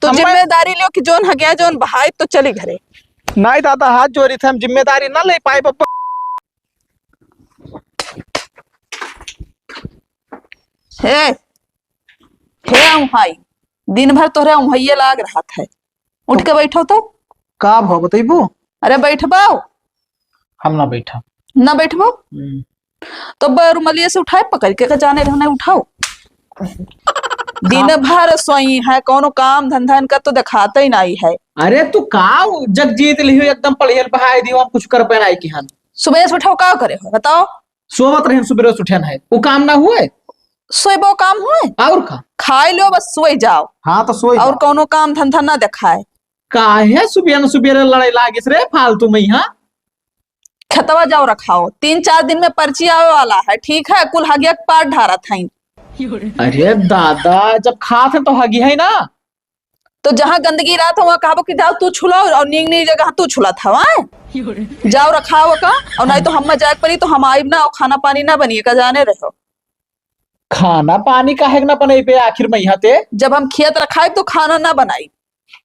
तो जिम्मेदारी लियो कि जोन हगया जोन बहाई तो चली घरे। नहीं दादा हाथ जोड़ी थे, हम जिम्मेदारी ना ले पाए पप्पा। हे हाई दिन भर तोहरे उमैये लाग रहा था, उठ के बैठो तो। का भाव बतेबो? अरे बैठबाओ। हम ना बैठा। ना बैठबो तो रुमलिया से उठाए पकड़ के जाने रहने उठाओ। दिन भर सोई है, कोनो काम धंधा इनका तो दिखाता ही नहीं है। अरे तू का जग जीत लियो एकदम पढ़ियल पढ़ाई दियो, हम कुछ कर पाए कि हम सुबह से उठाओ का करे हो बताओ। सोवत रहे सुबह से उठन है, वो काम ना हुए। सोएबो काम हुए और का खाई लो बस सोई जाओ। हाँ तो सोई और कोनो काम धंधा ना दिखाए। काहे सुबह न सुबह लड़ाई लागिस रे फालतू में। यहाँ खतवा जाओ रखाओ, 3-4 दिन में पर्ची आवे वाला है, ठीक है। कुल हगिया पार ढारा था। अरे दादा जब खात है तो हगी है ना, तो जहाँ गंदगी रहा था वहाँ कहो कि जाओ तू छुलो, और नींग नी जगह तू छुला था वहाँ जाओ रखाओ का। और नहीं तो हम जाग पड़ी तो हम आइब ना, और खाना पानी ना बनिए का जाने रहो। खाना पानी का है ना बने पे आखिर में यहाँ ते जब हम खेत रखाए तो खाना ना बनाई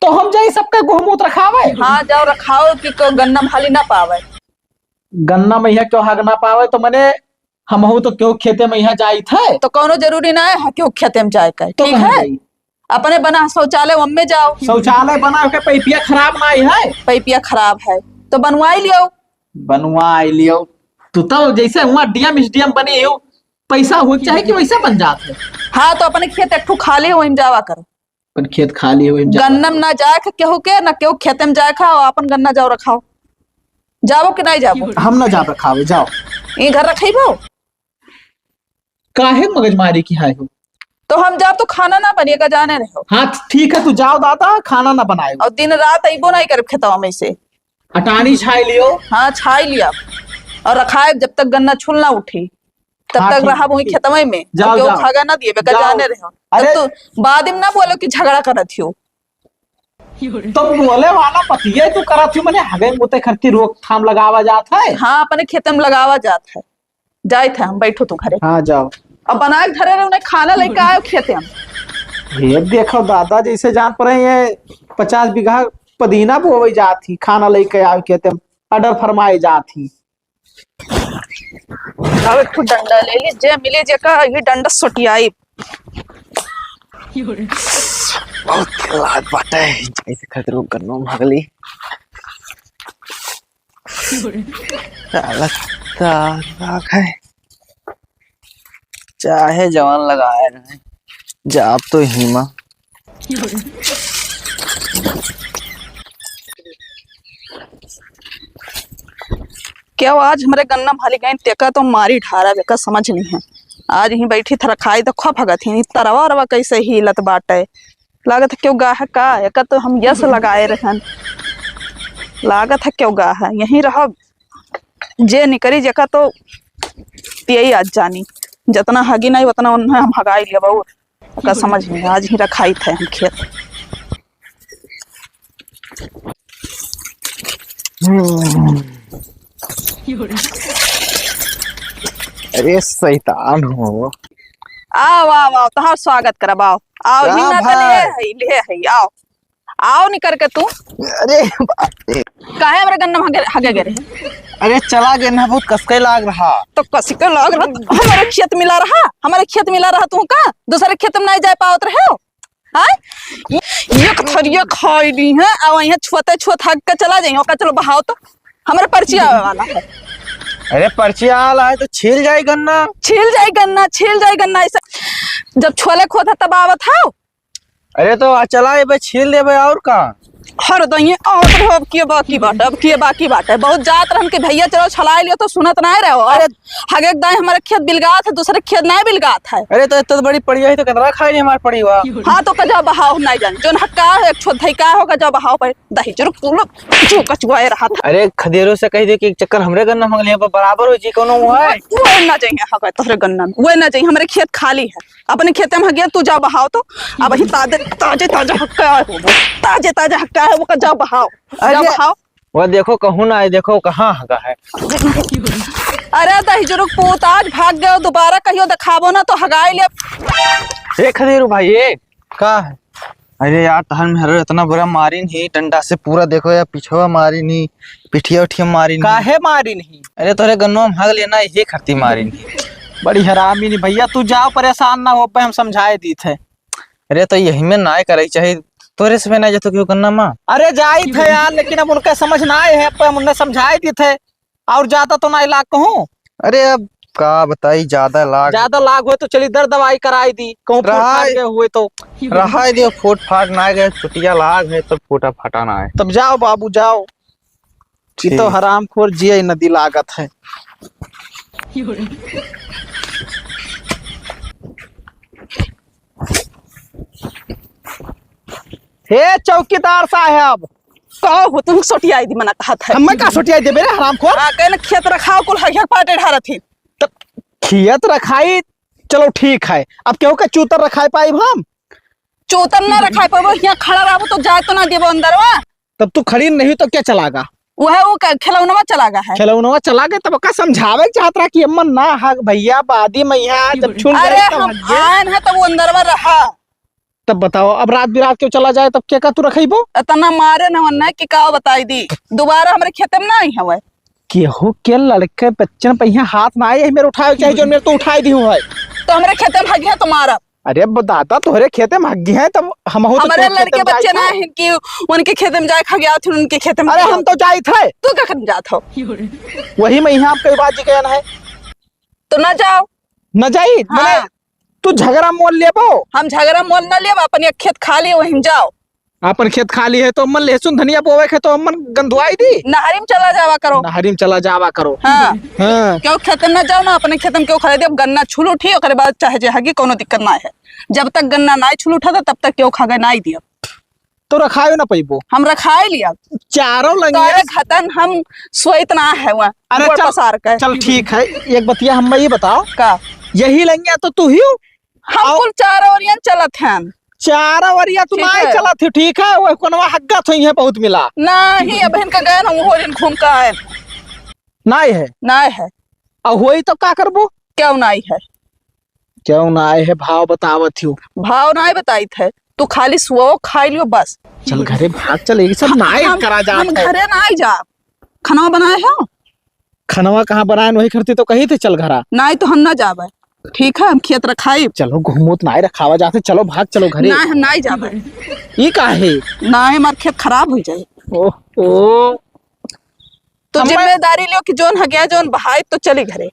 तो हम जाई सबका गोहमूत रखावे। हाँ जाओ रखाओ कि गन्ना भाली ना पावे। गन्ना में क्यों हग ना पावे तो मने हम तो क्यों खेते में यहाँ जाई थे तो कोनो जरूरी ना है क्यों खेते में जाए कर, ठीक है। अपने बना शौचालय में जाओ। शौचालय बना के पैपिया खराब ना है। पैपिया खराब है तो बनवाई लियो। बनवाई लियो तू तो जैसे वहाँ डीएम एसडीएम बने हो, पैसा हो चाहे कि वैसा बन जाते। हाँ तो अपने खेत एक खाली वही जावा करो। अपन खेत खाली हो गन्ना में ना जाए केहू के ना केहू खेते में जाए खा, अपन गन्ना जाओ रखाओ। जाओ कि नहीं जाओ? हम ना जा रखावे जाओ। ये घर रखेबो काहे मगजमारी की है हो? तो हम जाओ तो खाना ना बनिएगा जाने रहो। हाँ ठीक है तू जाओ दादा, खाना ना बनाए और दिन रात अबो नहीं कर खेतवा में से अटानी छाई लियो। हाँ छाई लिया और रखाए जब तक गन्ना छुल ना उठी तब हाँ, तक रहा वही खेतवा में। जाओ खागा ना दिए बेका जाने रहो। अरे तो बाद में ना बोलो कि झगड़ा करत हो। तो बोले वाला पतिये तू करत हो मने हगे मुते खरती रोकथाम लगावा जात है। हाँ अपने खेत में लगावा जात है। जाए थे हम बैठो तू घरे। हाँ जाओ। अब बना के घरे उन्हें खाना लेके आयो खेते हम। ये देखो दादा जैसे जान पड़े ये 50 बीघा पदीना बोवे जाती, खाना लेके आयो खेते में ऑर्डर फरमाए जाती। अब एक डंडा ले ली जे मिले जे का ये डंडा सोटियाई। बहुत खिलाड़ बाटे ऐसे खतरों करनो भागली राख है चाहे जवान लगाए रहे जाप तो हिमा। क्या आज हमारे गन्ना भाली गए तेका तो मारी ढारा बेका समझ नहीं है। आज ही बैठी थरा खाई तो खा भगत ही तरवा रवा कैसे ही लत बाटे लागत है क्यों गा है का एक तो हम यस लगाए रहन लागत है क्यों गा है यहीं रहा जे निकरी जका तो यही आज जानी जितना हगी नहीं उतना उन्हें हम हगाई लिया बहु का समझ नहीं। आज ही रखाई थे हम खेत। अरे शैतान हो। आओ आओ आओ तहार स्वागत करब। आओ आओ ले है आओ आओ निकर के तू। अरे काहे हमरे गन्ना हगे गे रहे? अरे चला गया ना बहुत कसके लाग रहा। तो कसके लाग रहा हमारे खेत मिला रहा, हमारे खेत मिला रहा तू का दूसरे खेत में नहीं जा पावत रहे हो। एक थरिया खाई ली है और यहाँ छोटे छोटे हग के चला जाइए ओका चलो बहाओ तो हमारे पर्ची आवे वाला है। अरे पर्ची आला है तो छील जाए गन्ना। छील जाए गन्ना ऐसा जब छोले खोता तब आवत हो। अरे तो चला ये छील दे और का हर दइए और अब के बाकी बाटे बहुत जात रहन के भैया चलो छलाए लियो तो सुनत ना रहो। अरे हगे दाई हमारे खेत बिलगात है दूसरे खेत नहीं बिलगात है। अरे तो इतना बड़ी पड़ी है तो कितना खाई नहीं हमारे पड़ी हुआ। हाँ तो कजा बहाव नहीं जान जोन हक्का एक छोट धइका होगा जब बहाव पर दही जरूर कुल कचुआए रहा था। अरे खदेरो से कह दे कि चक्कर हमरे गन्ना मंगलिया पर बराबर हो जी कोनो है वो ना चाहिए हगा तोहरे गन्ना में वो ना चाहिए। हमारे खेत खाली है अपने खेते में हगिया तू जा बहाव तो अब ही ताजे हक्का हो ताजे हक्का है वो का जा बहाव वो देखो कहूँ ना देखो कहाँ हगा है। अरे दही जरूर पूत आज भाग गए दोबारा कहियो दिखाबो ना तो हगाई ले। खदेरो भाई ये का है अरे यार तहन में हरो इतना बुरा मारी नहीं, डंडा से पूरा देखो यार, पिछवा मारी नहीं, पिठिया उठिया मारी नहीं। काहे मारी नहीं? अरे तोरे गन्नो में भाग लेना, यही खरती मारी नहीं। बड़ी हरामी नहीं भैया, तू जाओ, परेशान ना हो पे, हम समझाए दी थे। अरे तो यही में ना करे चाहिए, तोरे से ना जातो क्यों गन्ना माँ। अरे जाई थे यार, लेकिन अब उनका समझ ना आए है, हम उन्हें समझाए दी थे, और ज्यादा तो ना इलाज कहूँ। अरे अब का बताई, ज्यादा लाग हुए तो चली दर्द दवाई कराई दी, कहूँ हुए तो रहा दियो, फूट फाट ना गए, छुटिया लाग है तो फूटा फाटा ना है। तब जाओ बाबू जाओ, ये तो हरामखोर जिया नदी लागत है। हे चौकीदार साहब, कहो हो तुम सोटिया दी मना कहा था। हमें का सोटिया दे बेरे हरामखोर। हां कहने खेत रखाओ कुल हरियर पाटे ढारत थी। तब खेत रखाई, चलो ठीक है, अब केहू के चूतर रखाई पाई हम? चौतन ना रखाई पाबो, यहाँ खड़ा रहबो तो जाए तो ना देबो अंदरवा। तब तू खड़ी नहीं तो क्या चलागा? वो खिलौनवा चला गया है। खिलौनवा चला गए, तब का समझावे के चाहत रहा कि अम्मन ना हक भैया बादी मैया जब छूट अरे गए तब हम हट गए। आन है तो वो अंदरवा रहा। तब बताओ, अब रात बिरात क्यों चला जाए, तब क्या का तू रखीबो? इतना मारे न वन्ना कि का बताई दी, दोबारा हमरे खेते में ना आई हवे। केहू के लड़के बच्चन पहिया हाथ ना आए मेरे उठाए चाहिए, जो मेरे तो उठाई दी है। तो हमरे खेते में भागी है तुम्हारा। अरे दादा तोहरे खेते में हग्गी है, तब हम हमारे लड़के बच्चे ना है कि उनके खेते में जाए खा गया थे, उनके खेते में। अरे हम तो जाई थे। तू क्या करने जात हो? वही में यहाँ कई बात जी कहना है तो ना जाओ। न जाई। हाँ। तू झगड़ा मोल लेबो? हम झगड़ा मोल न लेब, अपन एक खेत खाली वहीं जाओ। अपन खेत खाली है तो अम्मन लहसुन धनिया बोवे के तो अम्मन गंधुआई दी। नहरी में चला जावा करो। नहरी में चला जावा करो। हाँ। हाँ। क्यों खेत में ना जाओ ना, अपने खेत में क्यों खरीदे? अब गन्ना छुल उठी, ओकरे बाद चाहे जे हगी कोनो दिक्कत ना है। जब तक गन्ना ना छुल उठा तब तक क्यों खा गए ना दिया। तो रखायो ना पैबो? हम रखाए लिया चारों लंगे तारे खतन, हम सोइत ना है वहाँ। अरे चल ठीक है, एक बतिया हम ये बताओ का यही लंगिया तो तू ही हम कुल चार ओरियन चलत हैं। चार वरिया तू ठीक ना है। चला थी, ठीक है, वो कोनवा हग्गा थई है बहुत मिला नहीं, अब इनका गए ना वो दिन घूम का आए नाई है ना है। अब होई तो का करबो? क्यों नाई है? क्यों ना आए है? भाव बतावत हूँ। भाव ना बताई थे, तू खाली सुओ खाई लियो बस। चल घरे भाग चल, ये सब नाई करा जात हम है। घरे ना आई जा, खाना बनाए हो? खनवा कहाँ बनाए वही करती तो कही थे चल घरा। नहीं तो हम ना जाबे, ठीक है, हम खेत रखाई। चलो घूमोत नाई रखावा जाते, चलो भाग चलो घरे। ना हम नहीं जाबे। ये काहे? ना हमार खेत खराब हो जाए। ओ तो जिम्मेदारी लियो कि जोन हगया जोन बहाई तो चली घरे।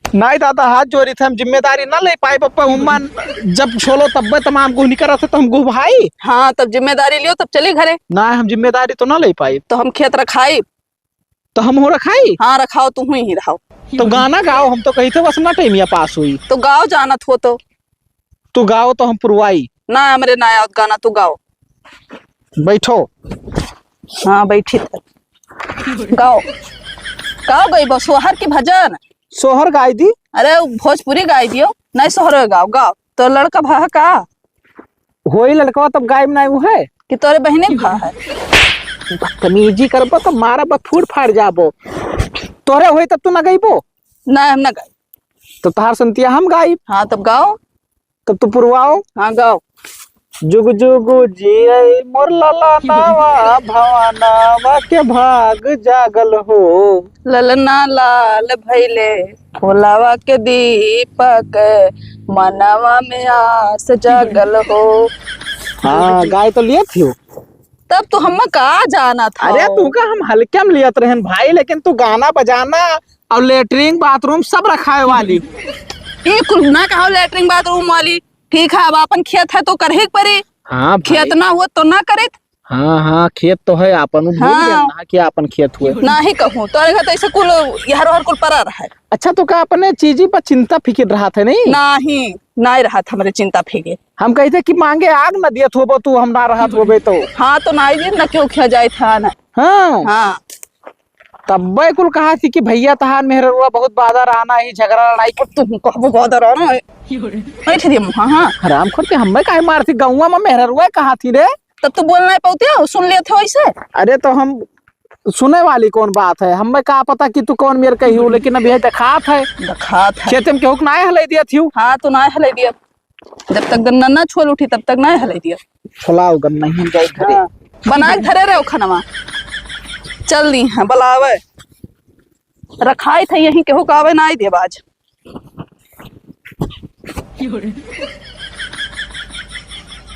नाई दादा हाथ जोड़ी थे, हम जिम्मेदारी ना ले पाए पप्पा, उम्मान जब छोलो तब तमाम गुह नहीं करा था तो हम गुह भाई। हाँ तब जिम्मेदारी लियो तब चली घरे। ना हम जिम्मेदारी तो ना ले पाई। तो हम खेत रखाई। तो हम हो रखाई। हाँ रखाओ, तू ही रखाओ। तो गाना गाओ, हम तो कही थे बस ना टाइमिया पास हुई। तो गाओ जानत हो तो। तू गाओ तो हम पुरवाई। ना हमरे ना आउत गाना, तू गाओ। बैठो। हाँ बैठी थे, गाओ गाओ गई बस सोहर की भजन। सोहर गाय दी? अरे भोजपुरी गाई दियो, नहीं सोहर गाओ। गाओ तो लड़का भा का होई लड़का तब गाय में नहीं है कि तोरे बहने भा है। बदतमीजी करबो तो मारा बा फूट फाड़ जाबो। तोरे होई तब तू ना गईबो? ना हम ना गाई। तो तहार संतिया हम गाई। हाँ तब गाओ। तब तू पुरवाओ। हाँ गाओ। जुग जुग जिये मोर लाला नावा, भवानावा के भाग जागल हो। ललना लाल भैले भोलावा के दीपक, मनवा में आस जागल हो। हाँ गाय तो लिए थी। तब तो हम का जाना था। अरे तू का हम हल्के में लियत रहन भाई, लेकिन तू गाना बजाना और लेटरिन बाथरूम सब रखाए वाली। ये कुल ना कहो लेटरिन बाथरूम वाली। ठीक है, अब अपन खेत है तो करे पड़े। हाँ खेत ना हुआ तो ना करे। हाँ हाँ खेत तो है अपन, भूल गया ना कि अपन खेत हुए। ना ही कहूँ तो तो ऐसे कुल यार और कुल परा रहा है। अच्छा तो का अपने चीजी पर चिंता फिक्र रहा था नहीं? नहीं ना रहा था हमारे चिंता फेंके। हम कहते कि मांगे आग न दियत होबो तू, हम ना रहा होबे तो। हाँ तो ना ही ना क्यों खिया जाए था ना। हाँ हाँ तब कुल कहा थी कि भैया तहार मेहरुआ बहुत बादर आना ही झगड़ा लड़ाई और तुम कहबो बादर आना है। बैठ दिए हाँ हाँ हराम खोर हमें काहे मारती गौवा में मेहरुआ कहा थी रे? तब तो बोलना नहीं पाते, सुन लिए थे वैसे। अरे तो हम सुने वाली कौन बात है, हमें का पता कि तू कौन मेरे कही हो, लेकिन अभी दिखात है। दिखात है खेत में केहू ना हले दिया थी। हाँ तो ना हले दिया, जब तक गन्ना ना छोल उठी तब तक ना हले दिया। छोलाओ गन्ना ही जाए घरे। हाँ, बना के धरे रहे खनवा चल दी है बुलावे रखाई थे यहीं केहू कावे ना आई देव आज